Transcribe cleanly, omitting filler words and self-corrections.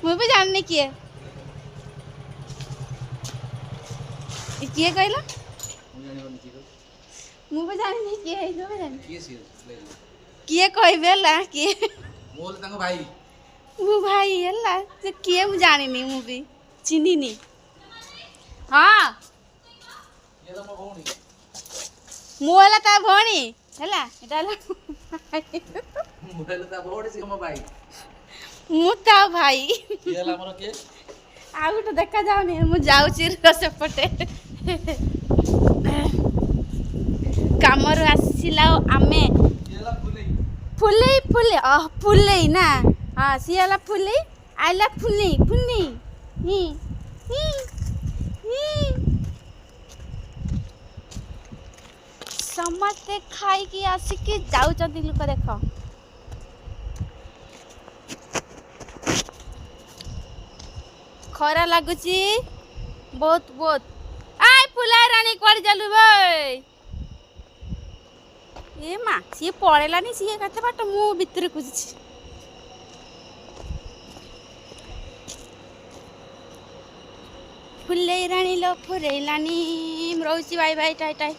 ମୁଁ ବି ଜାଣିନି କିଏ କିଏ କହିଲା ମୁଁ ବି ଜାଣିନି କିଏ ହେଇଥିବ ବି ଜାଣିନି କିଏ କହିବେ ହେଲା କିଏ ମୁଁ ଭାଇ ହେଲା ସେ କିଏ ମୁଁ ଜାଣିନି ମୁଁ ବି ଚିହ୍ନିନି ହଁ ମୁଁ ହେଲା ତା ଭଉଣୀ ହେଲା ଏଟା ହେଲା ମୁଁ ତା ଭାଇ ଆଉ ଗୋଟେ ଦେଖା ଯାଉନି ମୁଁ ଯାଉଛି ସେପଟେ କାମରୁ ଆସିଲା ଆମେ ଫୁଲେଇ ଫୁଲେଇ ଫୁଲେଇ ନା ହଁ ସିଏ ହେଲା ଫୁଲେଇ ଆଇଲା ଫୁଲେଇ ଫୁଲେଇ ହି ହି ହି ସମସ୍ତେ ଖାଇକି ଆସିକି ଯାଉଛନ୍ତି ଲୋକ ଦେଖ ଖରା ଲାଗୁଛି ବହୁତ ବହୁତ ଆଇ ଫୁଲାଇ ରାଣୀ କୁଆଡେ ଚାଲୁ ଭାଇ ଏ ମା ସିଏ ପଳେଇଲାନି ସିଏ କେତେ ବାଟ ମୁଁ ଭିତରେ ଖୋଜିଛି ଫୁଲେଇ ରାଣୀ ଲ ଫୁରେଇଲାନି ରହୁଛି ବାଇ ବାଇ ଟାଇ ଟାଇ